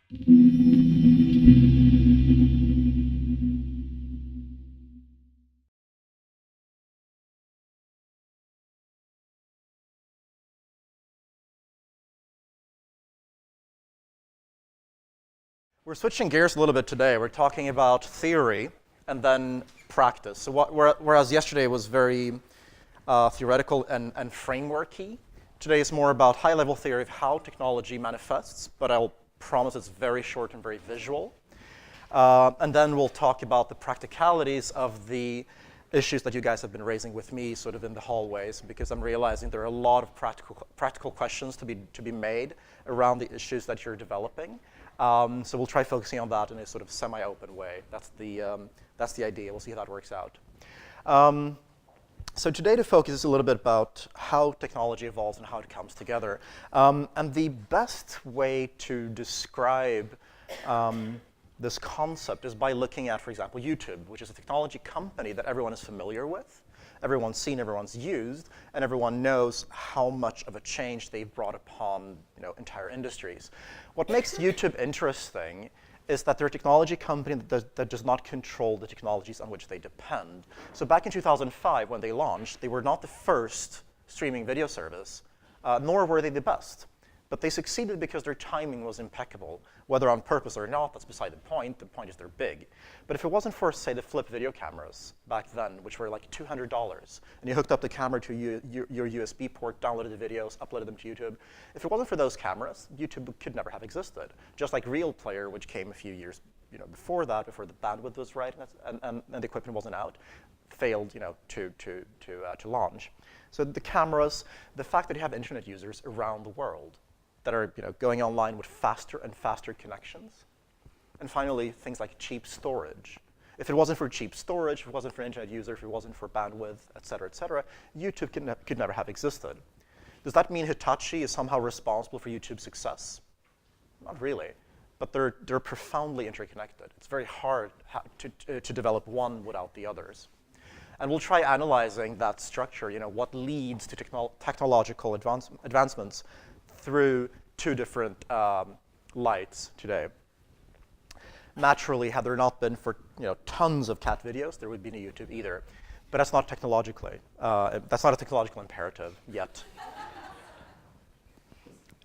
We're switching gears a little bit today. We're talking about theory and then practice. So whereas yesterday was very theoretical and frameworky, today is more about high-level theory of how technology manifests, but I'll promise it's very short and very visual. And then we'll talk about the practicalities of the issues that you guys have been raising with me sort of in the hallways, because I'm realizing there are a lot of practical questions to be made around the issues that you're developing. So we'll try focusing on that in a sort of semi-open way. That's the idea. We'll see how that works out. So today the focus is a little bit about how technology evolves and how it comes together. And the best way to describe this concept is by looking at, for example, YouTube, which is a technology company that everyone is familiar with, everyone's seen, everyone's used, and everyone knows how much of a change they've brought upon entire industries. What makes YouTube interesting is that they're a technology company that does not control the technologies on which they depend. So back in 2005, when they launched, they were not the first streaming video service, nor were they the best. But they succeeded because their timing was impeccable. Whether on purpose or not, that's beside the point. The point is they're big. But if it wasn't for, say, the flip video cameras back then, which were like $200, and you hooked up the camera to your USB port, downloaded the videos, uploaded them to YouTube, if it wasn't for those cameras, YouTube could never have existed. Just like Real Player, which came a few years before that, before the bandwidth was right and the equipment wasn't out, failed to launch. So the cameras, the fact that you have internet users around the world that are going online with faster and faster connections. And finally, things like cheap storage. If it wasn't for cheap storage, if it wasn't for internet users, if it wasn't for bandwidth, et cetera, YouTube could never have existed. Does that mean Hitachi is somehow responsible for YouTube's success? Not really, but they're profoundly interconnected. It's very hard to develop one without the others. And we'll try analyzing that structure, what leads to technological advancements through two different lights today. Naturally, had there not been for tons of cat videos, there would be no YouTube either. But that's not technologically. That's not a technological imperative yet.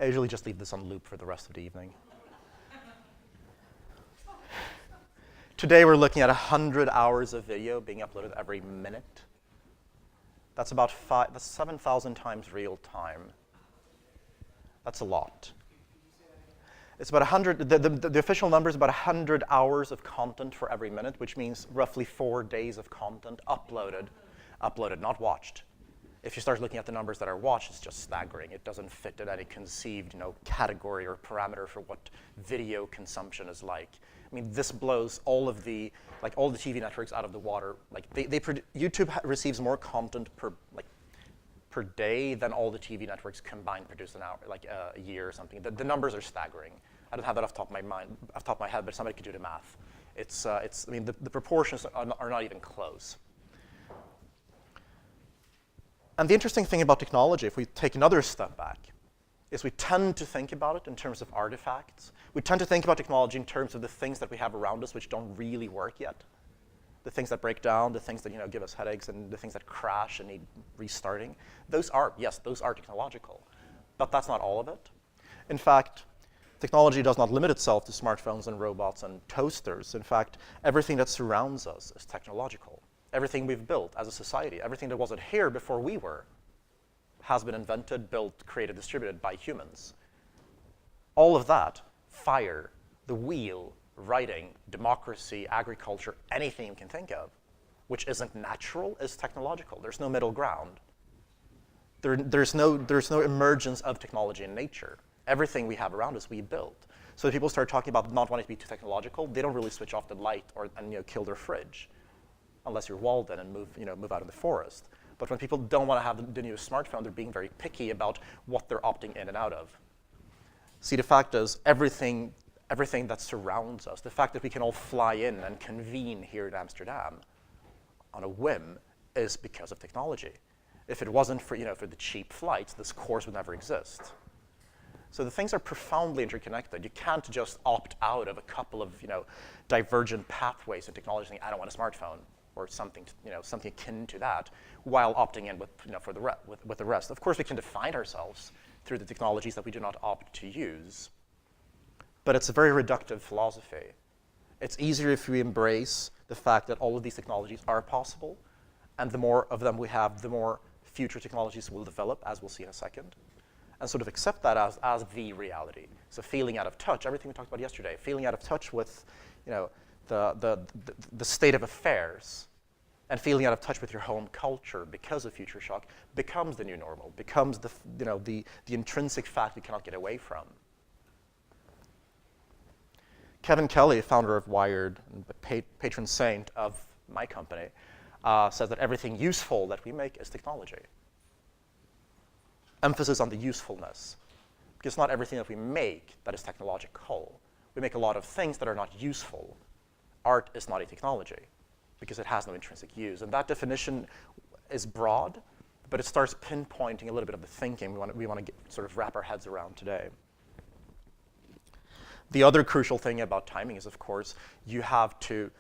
I usually just leave this on loop for the rest of the evening. Today we're looking at 100 hours of video being uploaded every minute. That's about 7,000 times real time. That's a lot. It's about 100, the official number is about 100 hours of content for every minute, which means roughly 4 days of content uploaded, not watched. If you start looking at the numbers that are watched, it's just staggering. It doesn't fit in any conceived category or parameter for what video consumption is like. I mean, this blows all the TV networks out of the water. Like YouTube receives more content per day than all the TV networks combined produce an hour, a year or something. The numbers are staggering. I don't have that off the top of my head, but somebody could do the math. I mean, the proportions are not even close. And the interesting thing about technology, if we take another step back, is we tend to think about it in terms of artifacts. We tend to think about technology in terms of the things that we have around us which don't really work yet. The things that break down, the things that give us headaches, and the things that crash and need restarting. Those are technological, but that's not all of it. In fact, technology does not limit itself to smartphones and robots and toasters. In fact, everything that surrounds us is technological. Everything we've built as a society, everything that wasn't here before we were, has been invented, built, created, distributed by humans. All of that, fire, the wheel, writing, democracy, agriculture, anything you can think of, which isn't natural, is technological. There's no middle ground. There's no emergence of technology in nature. Everything we have around us, we built. So if people start talking about not wanting to be too technological, they don't really switch off the light and kill their fridge, unless you're Walden and move out in the forest. But when people don't want to have the newest smartphone, they're being very picky about what they're opting in and out of. See, the fact is, everything that surrounds us, the fact that we can all fly in and convene here in Amsterdam on a whim is because of technology. If it wasn't for the cheap flights, this course would never exist. So the things are profoundly interconnected. You can't just opt out of a couple of divergent pathways in technology saying, I don't want a smartphone, or something something akin to that, while opting in with the rest. Of course, we can define ourselves through the technologies that we do not opt to use, but it's a very reductive philosophy. It's easier if we embrace the fact that all of these technologies are possible, and the more of them we have, the more future technologies will develop, as we'll see in a second, and sort of accept that as the reality. So feeling out of touch, everything we talked about yesterday, feeling out of touch with the state of affairs, and feeling out of touch with your home culture because of future shock becomes the new normal, becomes the intrinsic fact we cannot get away from. Kevin Kelly, founder of Wired, and patron saint of my company, says that everything useful that we make is technology. Emphasis on the usefulness, because not everything that we make that is technological. We make a lot of things that are not useful. Art is not a technology, because it has no intrinsic use. And that definition is broad, but it starts pinpointing a little bit of the thinking we want to sort of wrap our heads around today. The other crucial thing about timing is, of course, you have to,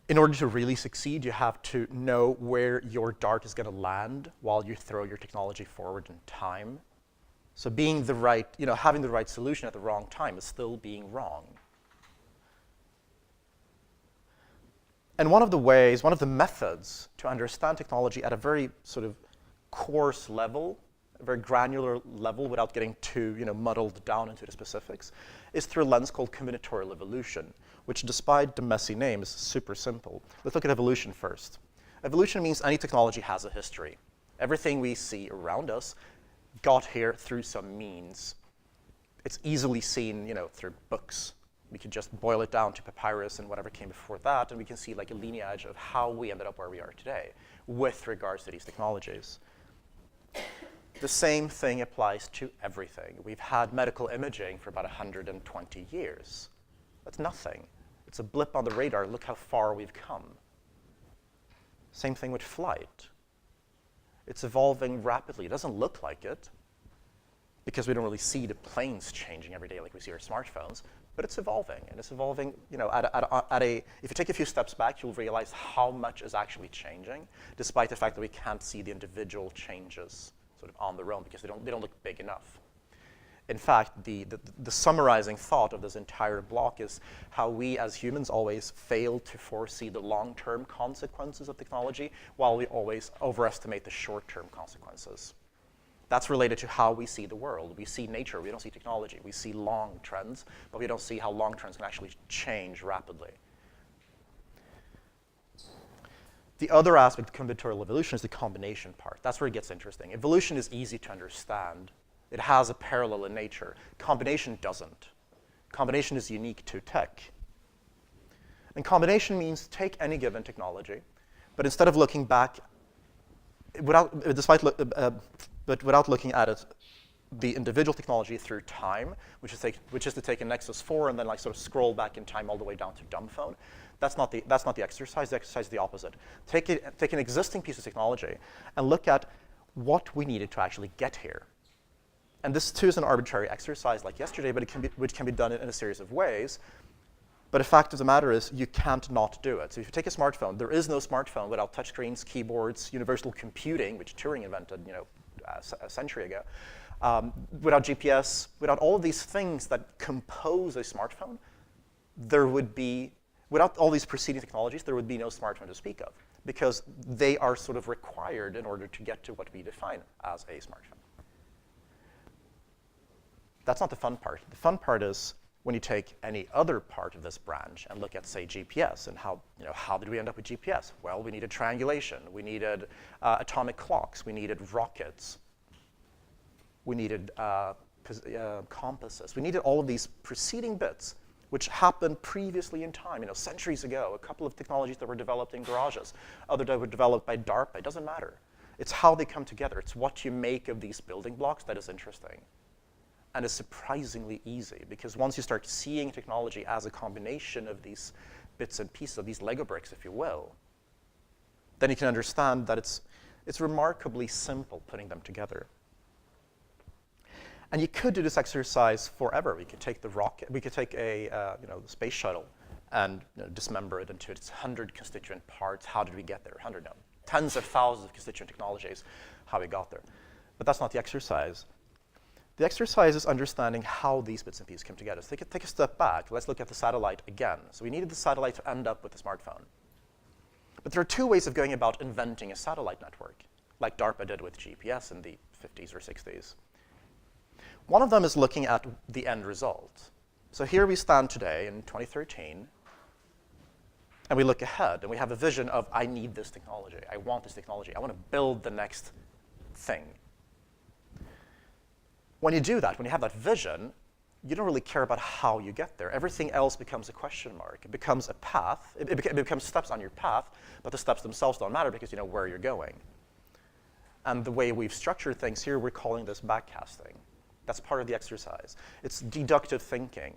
in order to really succeed, you have to know where your dart is going to land while you throw your technology forward in time. So being the right, having the right solution at the wrong time is still being wrong. And one of the methods to understand technology at a very sort of coarse level, a very granular level without getting too muddled down into the specifics, is through a lens called combinatorial evolution, which despite the messy name is super simple. Let's look at evolution first. Evolution means any technology has a history. Everything we see around us got here through some means. It's easily seen through books. We could just boil it down to papyrus and whatever came before that, and we can see like a lineage of how we ended up where we are today with regards to these technologies. The same thing applies to everything. We've had medical imaging for about 120 years. That's nothing. It's a blip on the radar. Look how far we've come. Same thing with flight. It's evolving rapidly. It doesn't look like it because we don't really see the planes changing every day like we see our smartphones, but it's evolving. And it's evolving, if you take a few steps back, you'll realize how much is actually changing, despite the fact that we can't see the individual changes sort of on their own because they don't look big enough. In fact, the summarizing thought of this entire block is how we as humans always fail to foresee the long-term consequences of technology while we always overestimate the short-term consequences. That's related to how we see the world. We see nature, we don't see technology. We see long trends, but we don't see how long trends can actually change rapidly. The other aspect of combinatorial evolution is the combination part. That's where it gets interesting. Evolution is easy to understand. It has a parallel in nature. Combination doesn't. Combination is unique to tech. And combination means take any given technology, but instead of looking back, without looking at it, the individual technology through time, which is to take a Nexus 4 and then sort of scroll back in time all the way down to dumb phone. That's not the exercise. The exercise is the opposite. Take an existing piece of technology and look at what we needed to actually get here. And this too is an arbitrary exercise like yesterday, but which can be done in a series of ways. But the fact of the matter is you can't not do it. So if you take a smartphone, there is no smartphone without touchscreens, keyboards, universal computing, which Turing invented a century ago, without GPS, without all of these things that compose a smartphone, without all these preceding technologies, there would be no smartphone to speak of, because they are sort of required in order to get to what we define as a smartphone. That's not the fun part. The fun part is when you take any other part of this branch and look at, say, GPS, and how did we end up with GPS? Well, we needed triangulation. We needed atomic clocks. We needed rockets. We needed compasses. We needed all of these preceding bits, which happened previously in time, centuries ago. A couple of technologies that were developed in garages, others that were developed by DARPA. It doesn't matter. It's how they come together. It's what you make of these building blocks that is interesting. And it's surprisingly easy, because once you start seeing technology as a combination of these bits and pieces, of these Lego bricks, if you will, then you can understand that it's remarkably simple putting them together. And you could do this exercise forever. We could take the rocket, we could take a the space shuttle and dismember it into its 100 constituent parts. How did we get there? 100, no, tens of thousands of constituent technologies, how we got there. But that's not the exercise. The exercise is understanding how these bits and pieces come together. So take a step back. Let's look at the satellite again. So we needed the satellite to end up with the smartphone. But there are two ways of going about inventing a satellite network, like DARPA did with GPS in the 50s or 60s. One of them is looking at the end result. So here we stand today in 2013, and we look ahead, and we have a vision of, I need this technology. I want this technology. I want to build the next thing. When you do that, when you have that vision, you don't really care about how you get there. Everything else becomes a question mark. It becomes a path. It becomes steps on your path, but the steps themselves don't matter because you know where you're going. And the way we've structured things here, we're calling this backcasting. That's part of the exercise. It's deductive thinking.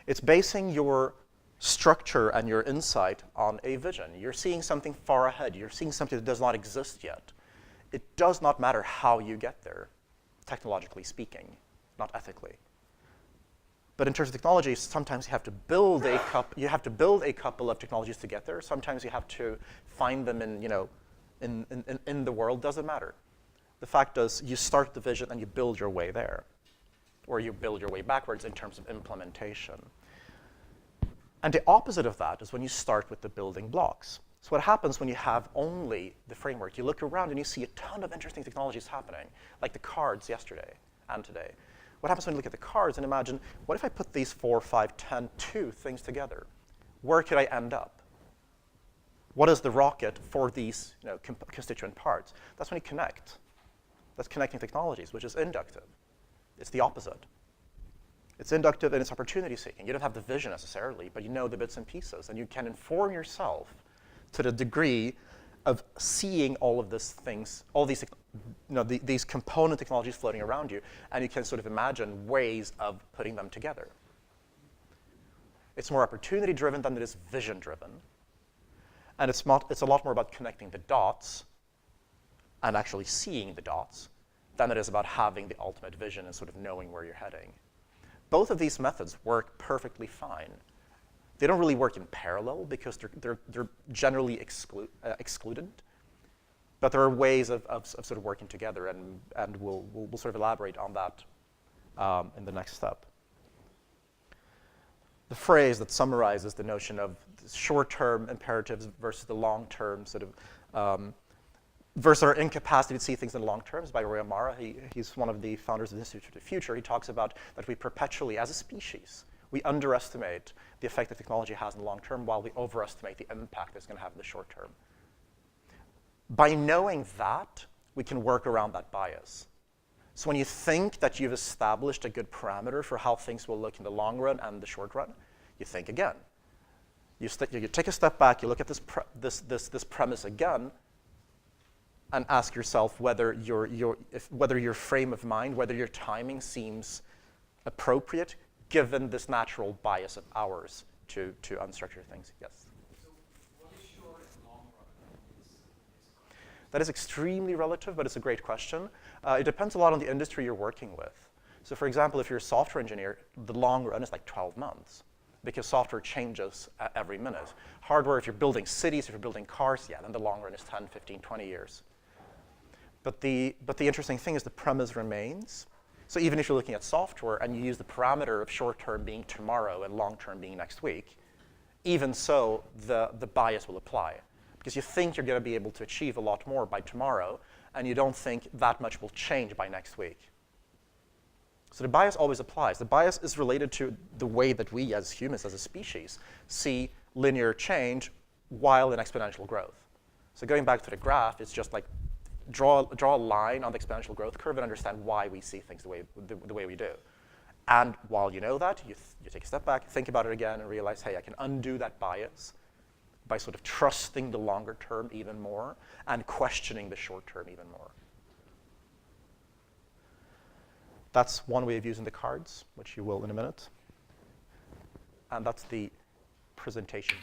It's basing your structure and your insight on a vision. You're seeing something far ahead. You're seeing something that does not exist yet. It does not matter how you get there, technologically speaking, not ethically. But in terms of technology, sometimes you have to build a couple of technologies to get there. Sometimes you have to find them in the world. Doesn't matter. The fact is, you start the vision and you build your way there, or you build your way backwards in terms of implementation. And the opposite of that is when you start with the building blocks. So what happens when you have only the framework? You look around and you see a ton of interesting technologies happening, like the cards yesterday and today. What happens when you look at the cards and imagine, what if I put these 4, 5, 10, 2 things together? Where could I end up? What is the rocket for these constituent parts? That's when you connect. That's connecting technologies, which is inductive. It's the opposite. It's inductive and it's opportunity seeking. You don't have the vision necessarily, but you know the bits and pieces, and you can inform yourself to the degree of seeing all of these things, all these, these component technologies floating around you, and you can sort of imagine ways of putting them together. It's more opportunity-driven than it is vision-driven, and it's a lot more about connecting the dots and actually seeing the dots than it is about having the ultimate vision and sort of knowing where you're heading. Both of these methods work perfectly fine. They don't really work in parallel because they're generally excluded, but there are ways of sort of working together, and we'll sort of elaborate on that in the next step. The phrase that summarizes the notion of short-term imperatives versus the long-term sort of versus our incapacity to see things in the long term is by Roy Amara. He's one of the founders of the Institute for the Future. He talks about that we perpetually, as a species, we underestimate the effect that technology has in the long term while we overestimate the impact it's going to have in the short term. By knowing that, we can work around that bias. So when you think that you've established a good parameter for how things will look in the long run and the short run, you think again. You take a step back, you look at this premise again, and ask yourself whether your frame of mind, whether your timing seems appropriate given this natural bias of ours to unstructured things. Yes? So what is short and long run? That is extremely relative, but it's a great question. It depends a lot on the industry you're working with. So for example, if you're a software engineer, the long run is like 12 months because software changes every minute. Hardware, if you're building cities, if you're building cars, yeah, then the long run is 10, 15, 20 years. But the interesting thing is the premise remains. So even if you're looking at software and you use the parameter of short-term being tomorrow and long-term being next week, even so, the bias will apply. Because you think you're going to be able to achieve a lot more by tomorrow, and you don't think that much will change by next week. So the bias always applies. The bias is related to the way that we as humans, as a species, see linear change while in exponential growth. So going back to the graph, it's just like draw a line on the exponential growth curve and understand why we see things the way we do. And while you know that, you take a step back, think about it again, and realize, hey, I can undo that bias by sort of trusting the longer term even more and questioning the short term even more. That's one way of using the cards, which you will in a minute. And that's the presentation.